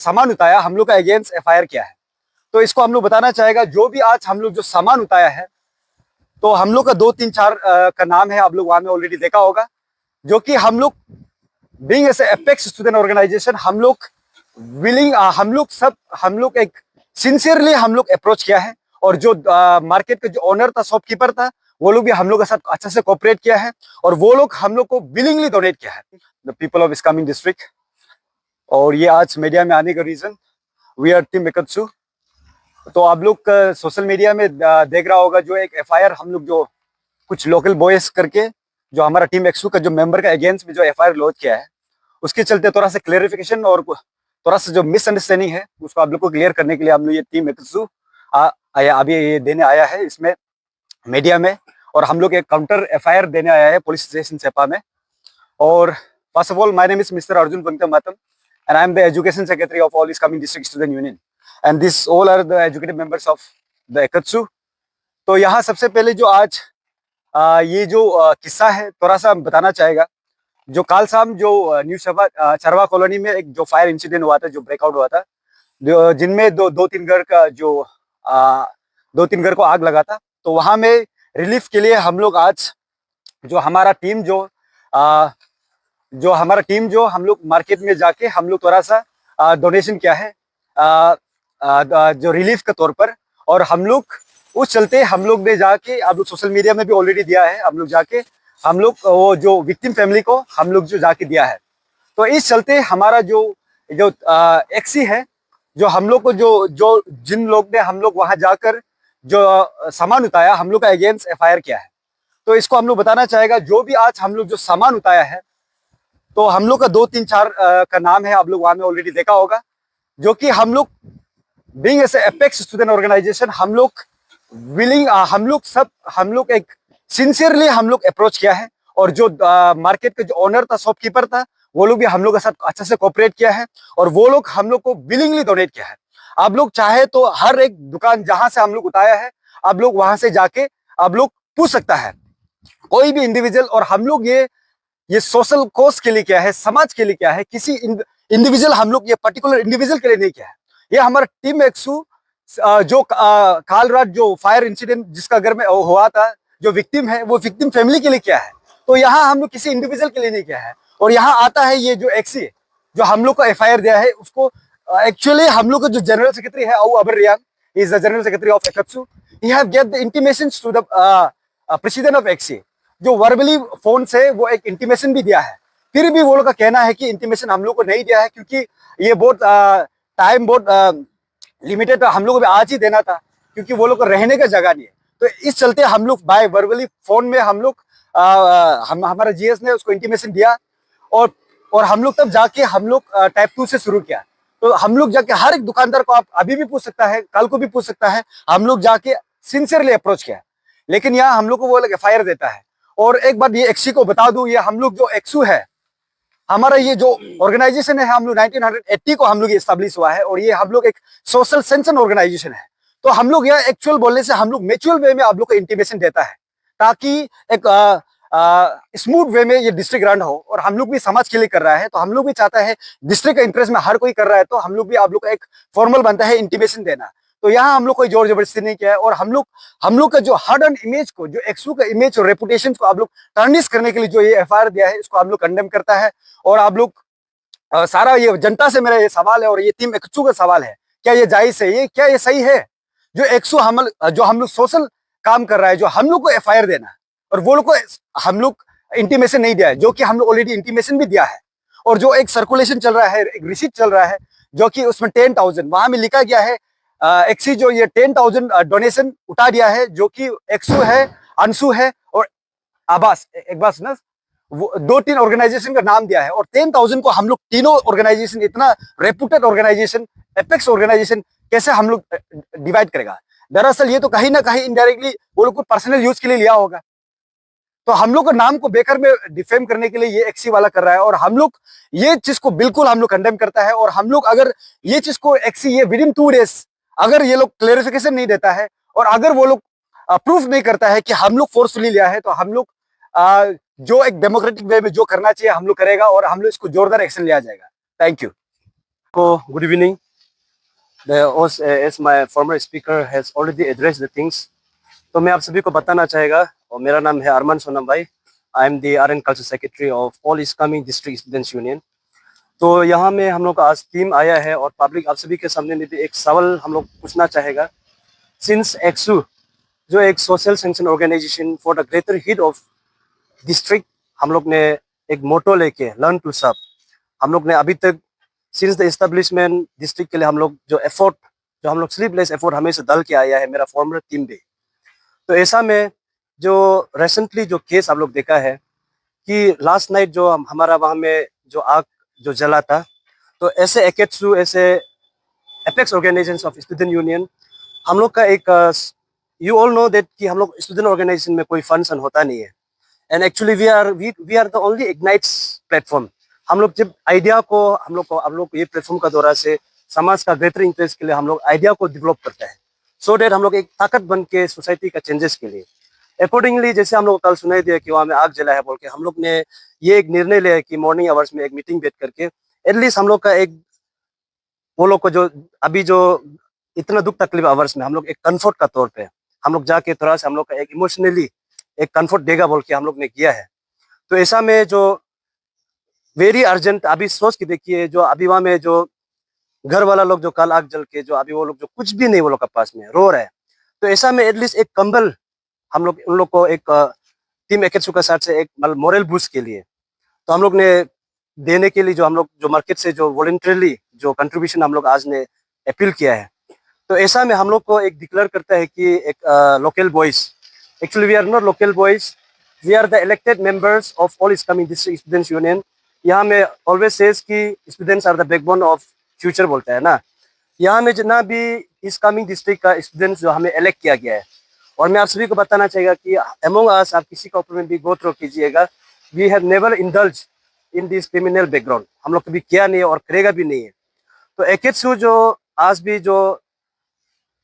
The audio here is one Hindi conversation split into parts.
सामान उतारा हम लोग का अगेंस्ट एफआईआर किया है। तो इसको हम लोग बताना चाहेगा जो भी आज हम लोग जो सामान उतारा है, तो हम लोग का 2 3 4 का नाम है, आप लोग वहां में ऑलरेडी देखा होगा, जो कि हम लोग being as apex student organisation हम लोग विलिंग हम लोग एक सिंसियरली हम लोग अप्रोच किया है। और जो मार्केट का जो ओनर था, शॉपकीपर था, वो लोग भी हम लोग के साथ अच्छे से कोऑपरेट किया है और वो लोग हम लोग को विलिंगली डोनेट किया है, द पीपल ऑफ इस्कामिंग डिस्ट्रिक्ट। और ये आज मीडिया में आने का रीजन, वी आर टीम एकत्सु। तो आप लोग सोशल मीडिया में देख रहा होगा जो एक एफआईआर हम लोग जो कुछ लोकल बॉयज करके जो हमारा टीम एक्सू का जो मेंबर का अगेंस्ट में जो एफआईआर लॉन्च किया है, उसके चलते थोड़ा सा क्लेरिफिकेशन और थोड़ा सा जो मिसअंडरस्टैंडिंग है उसको आप लोग को क्लियर करने के लिए हम लोग ये टीम एक्सू आया अभी ये देने आया है इसमें मीडिया में। और हम लोग एक काउंटर एफआईआर देने आया है पुलिस स्टेशन सेपा में। और first of all, my name is mister Arjun पंकमातम and I am the education secretary of all Iskaming district student union, and this all are the educated members of the एकत्सु। तो यहाँ सबसे पहले जो आज ये जो किस्सा है थोड़ा सा बताना चाहेगा। जो काल शाम जो न्यू चरवा कॉलोनी में एक जो फायर इंसिडेंट हुआ था, जो ब्रेकआउट हुआ था, जिनमें दो तीन घर का जो 2 3 घर को आग लगा था। तो वहां में रिलीफ के लिए हम लोग आज जो हमारा टीम जो हम लोग मार्केट में जाके हम लोग थोड़ा सा डोनेशन किया है जो रिलीफ के तौर पर। और हम लोग उस चलते हम लोग ने जाके, आप लोग सोशल मीडिया में भी ऑलरेडी दिया है, हम लोग जाके हम लोग वो जो विक्टिम फैमिली को हम लोग जो जाके दिया है। तो इस चलते हमारा जो एक्सी है, जो हम लोग को जो जिन लोग ने हम लोग वहां जाकर जो सामान उतारा हम लोग का अगेंस्ट एफआईआर किया है। तो इसको हम लोग बताना चाहेगा जो भी आज हम लोग जो सामान उतारा है, तो हम लोग का 2 3 4 का नाम है, आप लोग वहां में ऑलरेडी देखा होगा, जो कि हम लोग being as apex student organisation हम लोग हम लोग एक सिंसियरली हम लोग अप्रोच किया है। और जो मार्केट का जो ओनर था, शॉपकीपर था, वो लोग भी हम लोग के साथ अच्छे से कोऑपरेट किया है और वो लोग हम लोग को विलिंगली डोनेट किया है। आप लोग चाहे तो हर एक दुकान जहां से हम लोग उतारा है, आप लोग वहां से जाके आप लोग पूछ सकता है कोई भी इंडिविजुअल। और हम लोग ये सोशल कोज के लिए क्या है, समाज के लिए क्या है, किसी इंडिविजुअल हम लोग ये पर्टिकुलर इंडिविजुअल के लिए नहीं किया है। ये हमारा टीम एक्सू जो काल रात जो फायर इंसिडेंट जिसका घर में हुआ था, जो विक्टिम है, वो विक्टिम फैमिली के लिए किया है। तो यहाँ हम लोग किसी इंडिविजुअल के लिए नहीं किया है। और यहाँ आता है ये जो एक्सी जो हम लोग को एफआईआर दिया है, उसको एक्चुअली हम लोग का जो जनरल सेक्रेटरी है अबू अबर रियान, is the general secretary of एकत्सु, he have given the intimations to the president of एक्सी। जो वर्बली फोन से वो एक इंटीमेशन भी दिया है, फिर भी वो लोग का कहना है कि इंटीमेशन हम लोग को नहीं दिया है क्योंकि ये बहुत टाइम बहुत लिमिटेड हम लोग को भी आज ही देना था, क्योंकि वो लोग को रहने का जगह नहीं है। तो इस चलते हम लोग बाय वर्बली फोन में हम लोग हमारा जीएस ने उसको इंटीमेशन दिया। और हम लोग तब जाके हम लोग टाइप 2 से शुरू किया। तो हम लोग जाके हर एक दुकानदार को, आप अभी भी पूछ सकता है, कल को भी पूछ सकता है, हम लोग जाके सिंसियरली अप्रोच किया। लेकिन यहाँ हम लोग को वो लोग एफआईआर देता है। और एक बात ये एक्सी को बता दूं, ये हम लोग जो एक्सू है, हमारा ये जो ऑर्गेनाइजेशन है, हम लोग 1980 को हम लोग एस्टेब्लिश हुआ है और ये हम लोग एक सोशल सेंसन ऑर्गेनाइजेशन है। तो हम लोग यह एक्चुअल बोलने से हम लोग म्यूचुअल वे में आप लोग को इंटीमेशन देता है ताकि एक स्मूथ वे में ये डिस्ट्रिक्ट रन हो। और हम लोग भी समाज के लिए कर रहा है, तो हम लोग भी चाहता है डिस्ट्रिक्ट का इंटरेस्ट में हर कोई कर रहा है, तो हम लोग भी आप लोग का एक फॉर्मल बनता है इंटीमेशन देना। तो यहाँ हम लोग कोई जोर जबरदस्ती नहीं किया है। और हम लोग का जो हार्ड अर्न इमेज को, जो एक्सू का इमेज और रेपुटेशन को आप लोग टर्निश करने के लिए जो ये एफआईआर दिया है, इसको हम लोग कंडेम करता है। और आप लोग सारा ये जनता से मेरा ये सवाल है और ये टीम एक्सू का सवाल है, क्या ये जायज है, क्या ये सही है जो एक्सू जो हम लोग सोशल काम कर रहा है, जो हम लोग को एफआईआर देना और वो लोग को हम लोग इंटीमेशन नहीं दिया है, जो कि हम लोग ऑलरेडी इंटीमेशन भी दिया है। और जो एक सर्कुलेशन चल रहा है, एक रिसीट चल रहा है, जो कि उसमें 10,000 वहां में लिखा गया है। एक्सी जो ये 10,000 डोनेशन उठा दिया है, जो कि एक्सू है, अंशु है और आबास, एक बार ना, वो 2 3 ऑर्गेनाइजेशन का नाम दिया है। और 10,000 को हम लोग तीनों ऑर्गेनाइजेशन, इतना रेपुटेड ऑर्गेनाइजेशन, एपेक्स ऑर्गेनाइजेशन, कैसे हम लोग डिवाइड करेगा। दरअसल ये तो कहीं ना कहीं इनडायरेक्टली वो लोग को पर्सनल यूज के लिए लिया होगा। तो हम लोग का नाम को बेकर में डिफेम करने के लिए ये एक्सी वाला कर रहा है। और हम लोग ये चीज को बिल्कुल हम लोग कंडेम करता है। और हम लोग अगर ये चीज को एक्सी ये विद इन 2 डेज अगर ये लोग क्लेरिफिकेशन नहीं देता है और अगर वो लोग प्रूफ नहीं करता है कि हम लोग फोर्सफुली लिया है, तो हम लोग जो एक डेमोक्रेटिक वे में जो करना चाहिए हम लोग करेगा और हम लोग इसको जोरदार एक्शन लिया जाएगा। Thank you. Good evening. As my former speaker has already addressed the things, तो मैं आप सभी को बताना चाहेगा और मेरा नाम है अरमान सोनम भाई. I am the R N culture secretary of All Islamic District Students Union. तो यहाँ में हम लोग का आज टीम आया है और पब्लिक आप सभी के सामने में भी एक सवाल हम लोग पूछना चाहेगा. सिंस एक्सू जो एक social sanction organisation for the greater heed of district, हम लोग ने एक मोटो लेके लर्न टू सर्व, हम लोग ने अभी तक सिंस द एस्टेब्लिशमेंट डिस्ट्रिक्ट के लिए हम लोग जो हम लोग स्लीपलेस एफर्ट हमेशा डाल के आया है, मेरा फॉर्मर टीम भी. तो ऐसा में जो रिसेंटली जो केस आप लोग देखा है कि लास्ट नाइट जो हमारा वहाँ में जो आग जो जला था, तो ऐसे एकेट्सू ऐसे apex organisation of student union हम लोग का एक यू ऑल नो दैट कि हम लोग स्टूडेंट ऑर्गेनाइजेशन में कोई फंक्शन होता नहीं है. And actually we are the only ignites platform. हम लोग जब आइडिया को हम लोग ये प्लेटफॉर्म का दौरा से समाज का ग्रेटर इंटरेस्ट के लिए हम लोग आइडिया को डेवलप करते हैं, सो डेट हम लोग एक ताकत बन के सोसाइटी का चेंजेस के लिए. अकॉर्डिंगली जैसे हम लोग कल सुनाई दिया कि वहाँ में आग जला है बोल के, हम लोग ने ये एक निर्णय लिया कि मॉर्निंग आवर्स में एक मीटिंग बैठ करके एटलीस्ट हम लोग का एक वो लोग को जो अभी जो इतना दुख तकलीफ आवर्स में हम लोग एक कंफर्ट का तौर पे हम लोग जाके थोड़ा सा हम लोग का एक इमोशनली एक कंफर्ट देगा बोल के हम लोग ने किया है. तो ऐसा में जो वेरी अर्जेंट अभी सोच के देखिए, जो अभी वहाँ में जो घर वाला लोग जो कल आग जल के जो अभी वो लोग जो कुछ भी नहीं वो लोग के पास में रो रहे हैं, तो ऐसा में एटलीस्ट एक कंबल हम लोग उन लोग को एक टीम एकेट्सू का साथ से एक मतलब मोरल बूस्ट के लिए तो हम लोग ने देने के लिए जो हम लोग जो मार्केट से जो वॉलंटरली जो कंट्रीब्यूशन हम लोग आज ने अपील किया है. तो ऐसा में हम लोग को एक डिक्लेयर करता है कि एक local boys, actually we are not local boys, we are the elected members of All Islamic District Students Union. यहाँ में ऑलवेज सेज कि students are the backbone of future बोलता है ना. यहाँ में जितना भी इस्लामिक डिस्ट्रिक्ट का स्टूडेंट्स जो हमें इलेक्ट किया गया है, और मैं आप सभी को बताना चाहेगा कि अमोंग अस आप किसी का ऊपर में भी गो थ्रू कीजिएगा, we have never indulge in this criminal background, हम लोग कभी किया नहीं है और करेगा भी नहीं है. तो एकेट्सू जो आज भी जो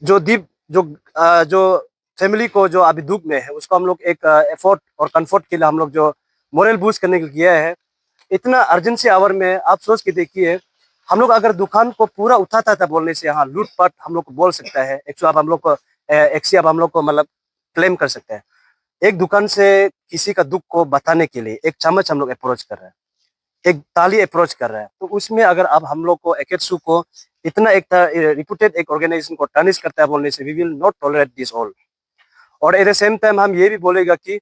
दीप जो फैमिली को जो अभी दुख में है उसको हम लोग एक एफर्ट और कंफर्ट के लिए हम लोग जो मोरल बूस्ट करने के लिए किया है. इतना अर्जेंसी आवर में आप सोच के देखिए, हम लोग अगर दुकान को पूरा उठाता था बोलने से, हाँ लूटपाट हम लोग को बोल सकता है, एक सौ आप हम लोग को आप हम लोग को मतलब क्लेम कर सकते हैं. एक दुकान से किसी का दुख को बताने के लिए एक चम्मच हम लोग अप्रोच कर रहे हैं, एक ताली अप्रोच कर रहा है, तो उसमें अगर अब हम लोग को एकेट्सू को इतना एक रिप्यूटेड एक ऑर्गेनाइजेशन को टार्निश करता है बोलने से, we will not tolerate this all. और एट द सेम टाइम हम ये भी बोलेगा कि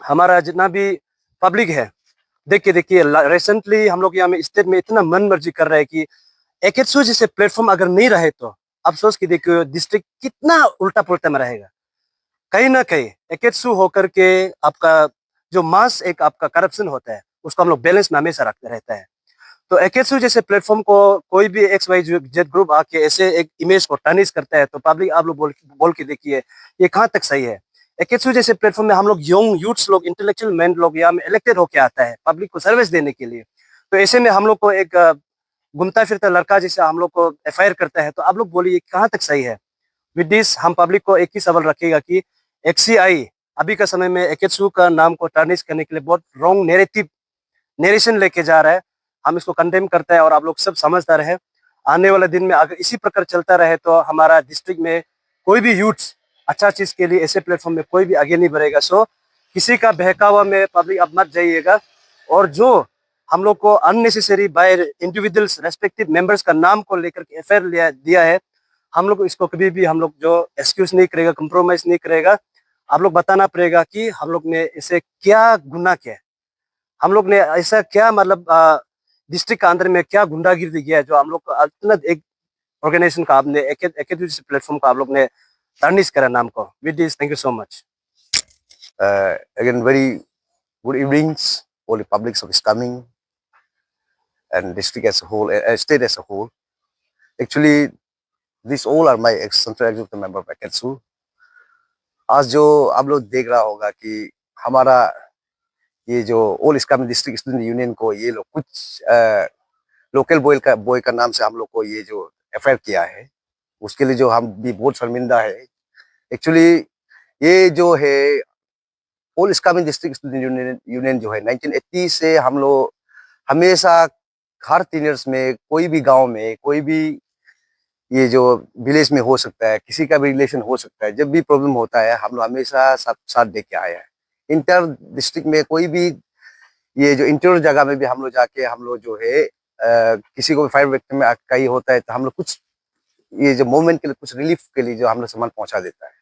हमारा जितना भी पब्लिक है, देखिए रिसेंटली हम लोग यहाँ में स्टेट में इतना मन मर्जी कर रहा है कि एकेट्सू जैसे प्लेटफॉर्म अगर नहीं रहे तो आप सोच के देखिए डिस्ट्रिक्ट कितना उल्टा पुल्टा में रहेगा. कहीं ना कहीं एकेट्सू होकर के आपका जो मास एक आपका करप्शन होता है उसको हम लोग बैलेंस में हमेशा रखते रहता है. तो एकेट्सू जैसे प्लेटफॉर्म को कोई भी एक्स वाई जेड ग्रुप आके ऐसे एक इमेज को टार्निश करता है, तो पब्लिक आप लोग बोल के देखिए ये कहाँ तक सही है. एकेट्सू जैसे प्लेटफॉर्म में हम लोग यंग यूथ्स लोग, इंटेलेक्चुअल मैन लोग यहाँ में इलेक्टेड होके आता है पब्लिक को सर्विस देने के लिए. तो ऐसे में हम लोग को एक घूमता फिरता लड़का जैसे हम लोग को एफआईआर करता है, तो आप लोग बोलिए कहाँ तक सही है. विद दिस हम पब्लिक को एक ही सवाल रखेगा कि एक्सीआई अभी का समय में एकेट्सू का नाम को टार्निश करने के लिए बहुत रॉन्ग नेरेशन लेके जा रहा है. हम इसको कंडेम करता है और आप लोग सब समझदार है. आने वाले दिन में अगर इसी प्रकार चलता रहे तो हमारा डिस्ट्रिक्ट में कोई भी यूथ अच्छा चीज के लिए ऐसे प्लेटफॉर्म में कोई भी आगे नहीं बढ़ेगा. सो किसी का बहकावा में पब्लिक अब मत जाइएगा. और जो हम लोग को unnecessary bye individuals respective members का नाम को लेकर एफआईआर दिया है, हम लोग इसको कभी भी हम लोग जो एक्सक्यूज नहीं करेगा, कंप्रोमाइज नहीं करेगा. आप लोग बताना पड़ेगा कि हम लोग ने ऐसे क्या गुनाह किया है, हम लोग ने ऐसा क्या मतलब डिस्ट्रिक्ट का अंदर में क्या गुंडागिरी किया है जो हम लोग को इतना एक ऑर्गेनाइजेशन का आपने एक प्लेटफॉर्म का आप लोग ने tarnish करा नाम को. With this thank you so much. Again, very good evenings, all the publics of Iskaming and district as a whole, state as a whole. Actually, these all are my central executive member of Akatsu. आज जो आप लोग देख रहा होगा कि हमारा ये जो ऑल इस्कामिक डिस्ट्रिक्ट स्टूडेंट यूनियन को ये लोग कुछ लोकल बॉय का नाम से हम लोग को ये जो एफआईआर किया है, उसके लिए जो हम भी बहुत शर्मिंदा है. एक्चुअली ये जो है all Islamic District Student union जो है 1980 से हम लोग हमेशा हर 3 इयर्स में कोई भी गांव में, कोई भी ये जो विलेज में हो सकता है, किसी का भी रिलेशन हो सकता है, जब भी प्रॉब्लम होता है हम लोग हमेशा साथ दे के आए हैं। इंटर डिस्ट्रिक्ट में कोई भी ये जो इंटीरियर जगह में भी हम लोग जाके हम लोग जो है किसी को भी फायर विक्टिम में कहीं होता है तो हम लोग कुछ ये जो मूवमेंट के लिए, कुछ रिलीफ के लिए जो हम लोग सामान पहुंचा देता है।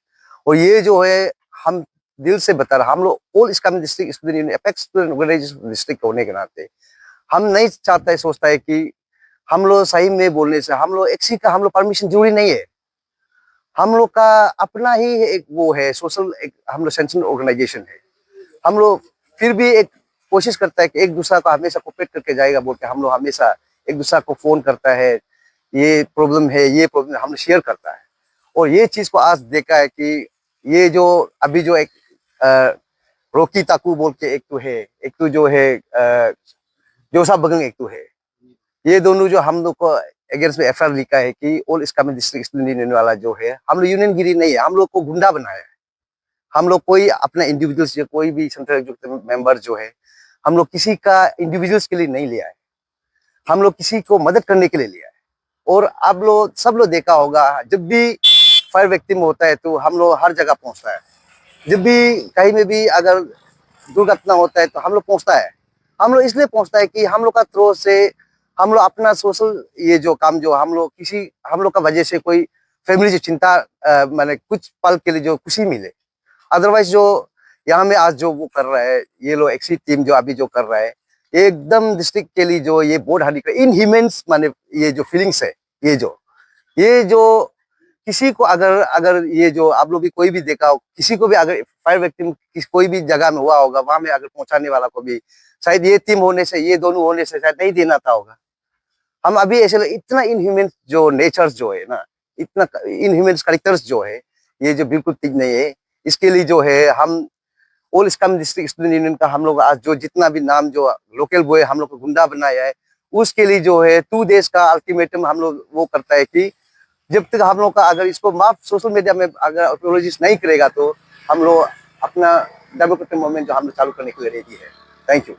और ये जो है हम दिल से बता रहे, हम लोग All Islamic District Student Union apex student organisation district होने के नाते हम नहीं चाहता है, सोचता है कि हम लोग सही में बोलने से हम लोग एक का हम लोग परमिशन जरूरी नहीं है। हम लोग का अपना ही एक वो है सोशल, एक हम लोग सेंट्रल ऑर्गेनाइजेशन है। हम लोग फिर भी एक कोशिश करता है कि एक दूसरा को हमेशा कोऑपरेट करके जाएगा बोल के हम लोग हमेशा एक दूसरा को फोन करता है, ये प्रॉब्लम है, ये प्रॉब्लम हम शेयर करता है। और ये चीज को आज देखा है कि ये जो अभी जो एक रोकी ताकू बोल के एक तो है, एक तो जो है जोसा बगंग एक तो है, ये दोनों जो हम लोग को अगेंस्ट में एफआईआर लिखा है कि all Islamic District Student union वाला जो है हम लोग यूनियन गिरी नहीं है, हम लोग को गुंडा बनाया है। हम लोग कोई अपना इंडिविजुअल्स या कोई भी सेंट्रल एग्जीक्यूटिव मेंबर जो है हम लोग किसी का इंडिविजुअल्स के लिए नहीं लिया है, हम लोग किसी को मदद करने के लिए लिया है। और आप लोग सब लोग देखा होगा, जब भी फायर विक्टिम होता है तो हम लोग हर जगह पहुंचता है। जब भी कहीं में भी अगर दुर्घटना होता है तो हम लोग पहुंचता है। हम लोग इसलिए पहुंचता है कि हम लोग का थ्रू से हम लोग अपना सोशल ये जो काम जो हम लोग का वजह से कोई फैमिली जो चिंता माने कुछ पल के लिए जो खुशी मिले। अदरवाइज जो यहाँ में आज जो वो कर रहा है ये लोग एक्सी टीम जो अभी जो कर रहा है एकदम डिस्ट्रिक्ट के लिए जो ये बहुत हानि कर इनह्यूमन्स माने ये जो फीलिंग्स है, ये जो किसी को अगर ये जो आप लोग भी कोई भी देखा हो, किसी को भी अगर फायर विक्टिम कोई भी जगह में हुआ होगा वहां में अगर पहुंचाने वाला को भी शायद ये टीम होने से, ये दोनों होने से शायद नहीं देना था होगा। हम अभी ऐसे इतना इनह्यूमन जो नेचर्स जो है ना, इतना इनह्यूमन कैरेक्टर्स जो है ये जो बिल्कुल ठीक नहीं है। इसके लिए जो है हम all Islamic District Student union का हम लोग आज जो जितना भी नाम जो लोकल बॉय हम लोग को गुंडा बनाया है उसके लिए जो है 2 days का अल्टीमेटम हम लोग वो करता है कि जब तक हम लोग का अगर इसको माफ सोशल मीडिया में अगर अपोलॉजिस नहीं करेगा तो हम लोग अपना डेमोक्रेटिक मूवमेंट जो हम लोग चालू करने के लिए रेडी है। Thank you.